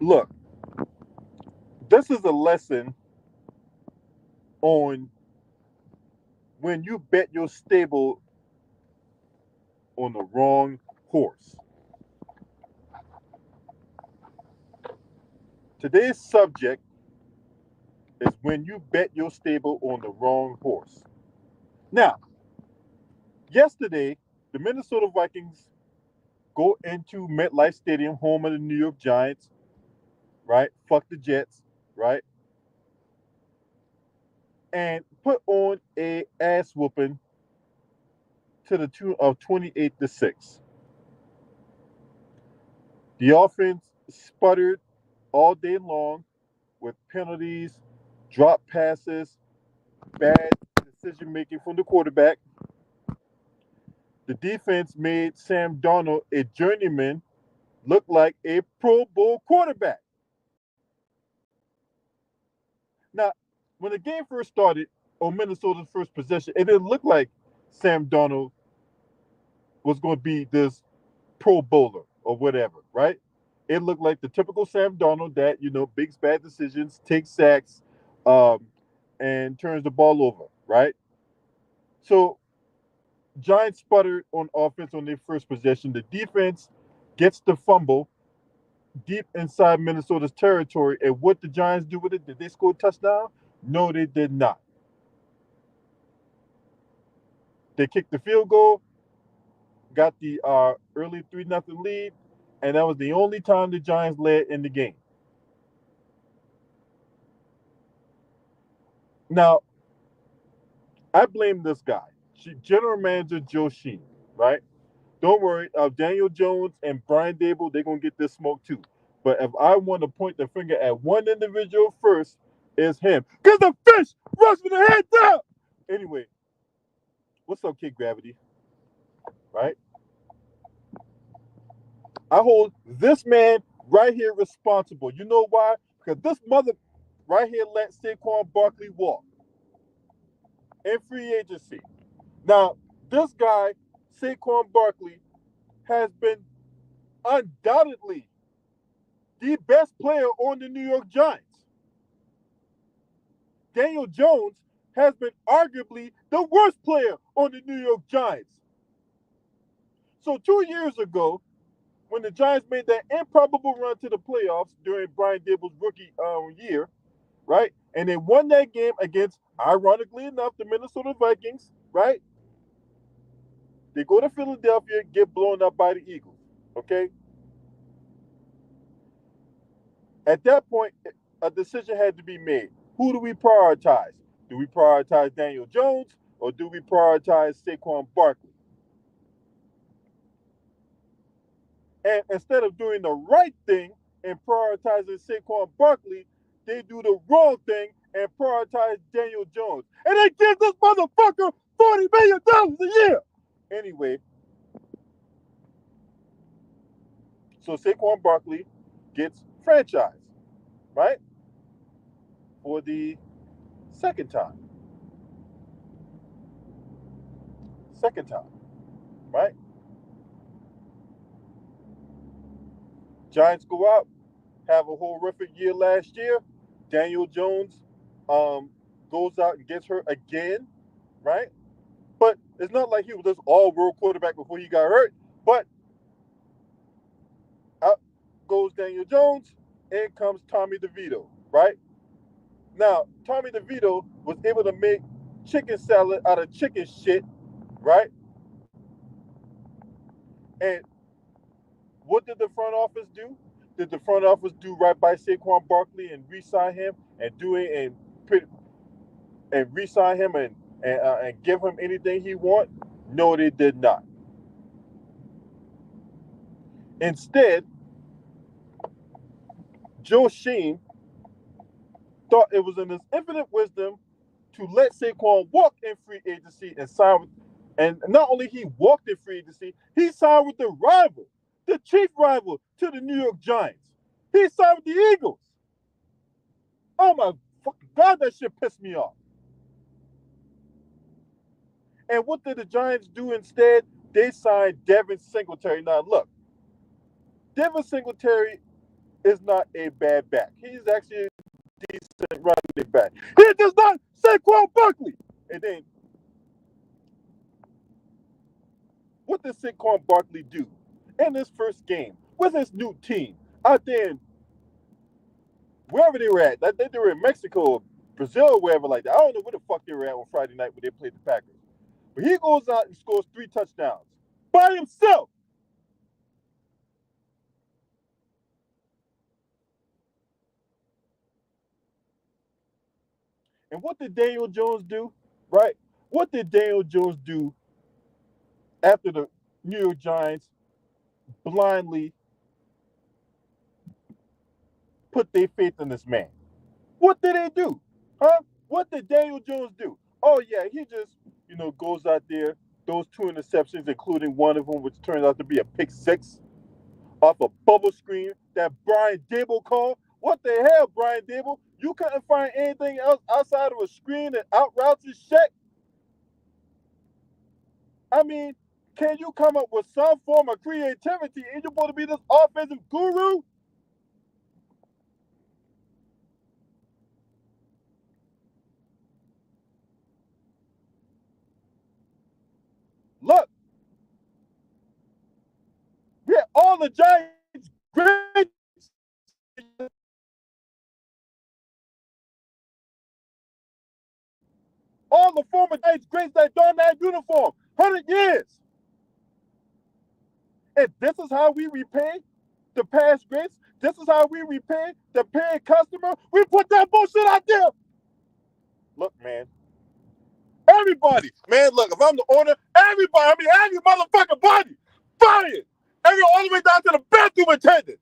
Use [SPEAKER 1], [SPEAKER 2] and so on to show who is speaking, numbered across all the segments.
[SPEAKER 1] Look, this is a lesson on when you bet your stable on the wrong horse. Today's subject is when you bet your stable on the wrong horse. Now, yesterday, the Minnesota Vikings go into MetLife Stadium, home of the New York Giants, right? Fuck the Jets, right? And put on a ass whooping to the tune of 28-6. The offense sputtered all day long with penalties, drop passes, bad decision making from the quarterback. The defense made Sam Darnold, a journeyman, look like a Pro Bowl quarterback. Now, when the game first started, on Minnesota's first possession, it didn't look like Sam Darnold was going to be this Pro Bowler or whatever, right? It looked like the typical Sam Darnold that, makes bad decisions, takes sacks, um, and turns the ball over, right? So Giants sputtered on offense on their first possession. The defense gets the fumble deep inside Minnesota's territory. And what the Giants do with it? Did they score a touchdown? No, they did not. They kicked the field goal, got the early 3-0 lead, and that was the only time the Giants led in the game. Now, I blame this guy, General Manager Joe Sheen, right? Don't worry, Daniel Jones and Brian Dable, they're going to get this smoke too. But if I want to point the finger at one individual first, it's him. Because the fish rush with the head down. Anyway, what's up, Kid Gravity? Right? I hold this man right here responsible. You know why? Because this mother right here let Saquon Barkley walk in free agency. Now, this guy, Saquon Barkley, has been undoubtedly the best player on the New York Giants. Daniel Jones has been arguably the worst player on the New York Giants. So 2 years ago, when the Giants made that improbable run to the playoffs during Brian Dable's rookie year, right? And they won that game against, ironically enough, the Minnesota Vikings, right? They go to Philadelphia, get blown up by the Eagles, okay? At that point, a decision had to be made. Who do we prioritize? Do we prioritize Daniel Jones or do we prioritize Saquon Barkley? And instead of doing the right thing and prioritizing Saquon Barkley, they do the wrong thing and prioritize Daniel Jones. And they give this motherfucker $40 million a year. Anyway, so Saquon Barkley gets franchised, right? For the second time. Second time, right? Giants go out, have a horrific year last year. Daniel Jones um, goes out and gets hurt again, right? But it's not like he was this all-world quarterback before he got hurt. But out goes Daniel Jones, in comes Tommy DeVito, right? Now, Tommy DeVito was able to make chicken salad out of chicken shit, right? And what did the front office do? Did the front office do right by Saquon Barkley and re-sign him and do it and re-sign him and give him anything he want? No, they did not. Instead, Joe Sheen thought it was in his infinite wisdom to let Saquon walk in free agency and sign with, and not only he walked in free agency, he signed with the rival, the chief rival to the New York Giants. He signed with the Eagles. Oh my fucking God, that shit pissed me off. And what did the Giants do instead? They signed Devin Singletary. Now look, Devin Singletary is not a bad back. He's actually a decent running back. He does not Saquon Barkley. And then, what did Saquon Barkley do in his first game with his new team out there in wherever they were at? Like they were in Mexico, Brazil, or wherever like that. I don't know where the fuck they were at on Friday night when they played the Packers. But he goes out and scores 3 touchdowns by himself. And what did Daniel Jones do? Right? What did Daniel Jones do after the New York Giants blindly put their faith in this man? What did they do? Huh? What did Daniel Jones do? Oh, yeah, he just, goes out there, those 2 interceptions, including one of them, which turns out to be a pick 6 off a bubble screen that Brian Dable called. What the hell, Brian Dable? You couldn't find anything else outside of a screen that out routes his shit? I mean, can you come up with some form of creativity? Ain't you supposed to be this offensive guru? Look, we had all the Giants great, all the former Giants greats that don that uniform, 100 years. And this is how we repay the past greats. This is how we repay the paying customer. We put that bullshit out there. Look, man. Everybody, man, look, if I'm the owner, every motherfucking body, fired. All the way down to the bathroom attendant.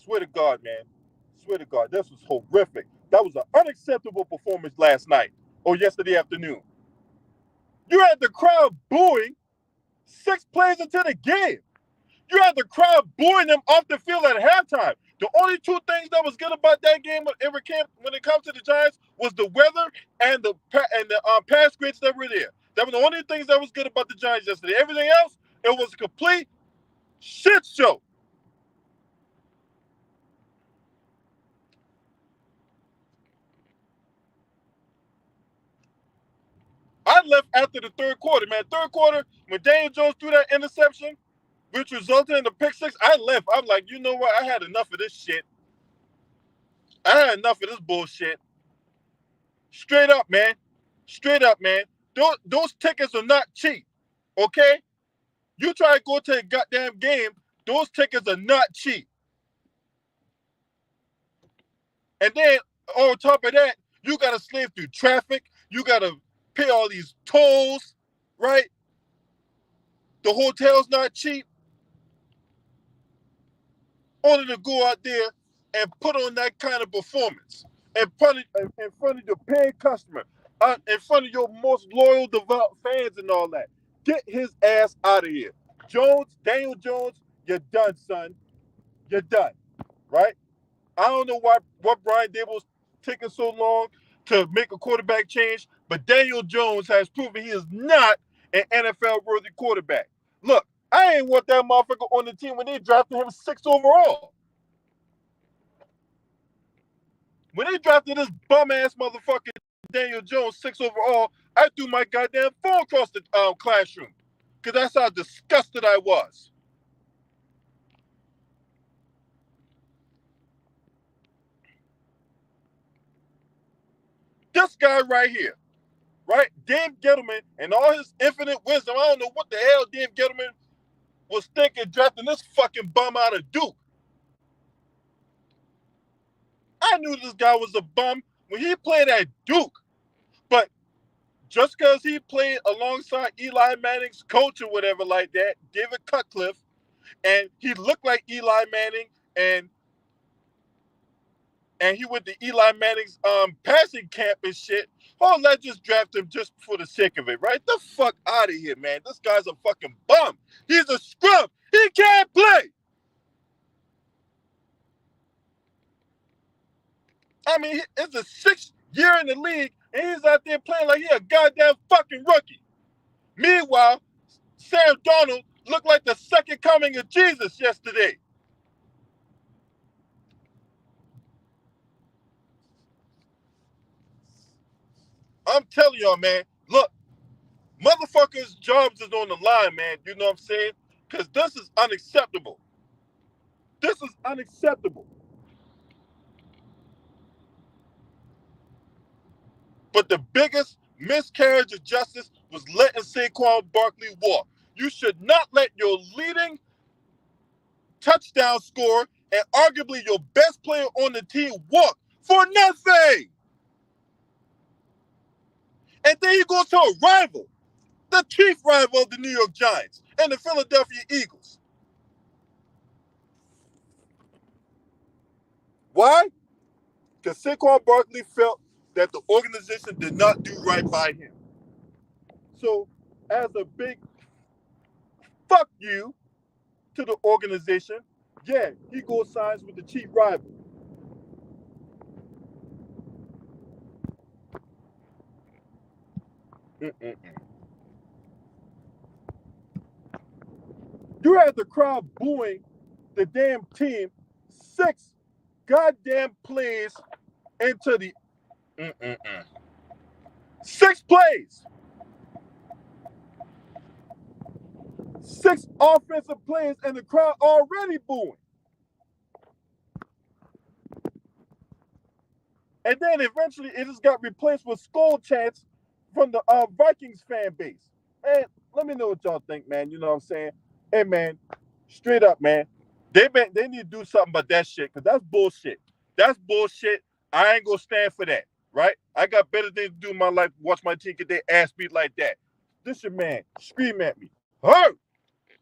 [SPEAKER 1] Swear to God, man. Swear to God, this was horrific. That was an unacceptable performance last night or yesterday afternoon. You had the crowd booing 6 plays into the game. You had the crowd booing them off the field at halftime. The only 2 things that was good about that game when it comes to the Giants was the weather and the pass grades that were there. That were the only things that was good about the Giants yesterday. Everything else, it was a complete shit show. I left after the 3rd quarter, man. 3rd quarter, when Daniel Jones threw that interception, which resulted in the pick 6, I left. I'm like, you know what? I had enough of this shit. I had enough of this bullshit. Straight up, man. Straight up, man. Those tickets are not cheap. Okay? You try to go to a goddamn game, those tickets are not cheap. And then on top of that, you gotta slave through traffic. You gotta pay all these tolls, right? The hotel's not cheap. Only to go out there and put on that kind of performance in front of your paying customer, in front of your most loyal, devout fans and all that. Get his ass out of here. Daniel Jones, you're done, son. You're done, right? I don't know what Brian Dable's taking so long to make a quarterback change, but Daniel Jones has proven he is not an NFL-worthy quarterback. Look, I ain't want that motherfucker on the team when they drafted him 6 overall. When they drafted this bum-ass motherfucker Daniel Jones 6 overall, I threw my goddamn phone across the classroom because that's how disgusted I was. This guy right here, right? Dave Gettleman and all his infinite wisdom. I don't know what the hell Dave Gettleman was thinking drafting this fucking bum out of Duke. I knew this guy was a bum when he played at Duke. But just because he played alongside Eli Manning's coach or whatever like that, David Cutcliffe, and he looked like Eli Manning, and he went to Eli Manning's passing camp and shit. Oh, let's just draft him just for the sake of it, right? The fuck out of here, man. This guy's a fucking bum. He's a scrub. He can't play. I mean, it's the 6th year in the league, and he's out there playing like he a goddamn fucking rookie. Meanwhile, Sam Darnold looked like the second coming of Jesus yesterday. I'm telling y'all, man, look, motherfuckers' jobs is on the line, man. You know what I'm saying? Because this is unacceptable. This is unacceptable. But the biggest miscarriage of justice was letting Saquon Barkley walk. You should not let your leading touchdown scorer and arguably your best player on the team walk for nothing. And then he goes to a rival, the chief rival of the New York Giants and the Philadelphia Eagles. Why? Because Saquon Barkley felt that the organization did not do right by him. So, as a big fuck you to the organization, yeah, he goes signs with the chief rival. Mm-mm-mm. You had the crowd booing the damn team 6 goddamn plays into the 6 plays. 6 offensive plays and the crowd already booing. And then eventually it just got replaced with skull chants from the Vikings fan base. And let me know what y'all think, man. You know what I'm saying? Hey, man, straight up, man. They need to do something about that shit because that's bullshit. That's bullshit. I ain't gonna stand for that, right? I got better things to do in my life. Watch my team get their ass beat like that. This your man. Scream at me. Hurt.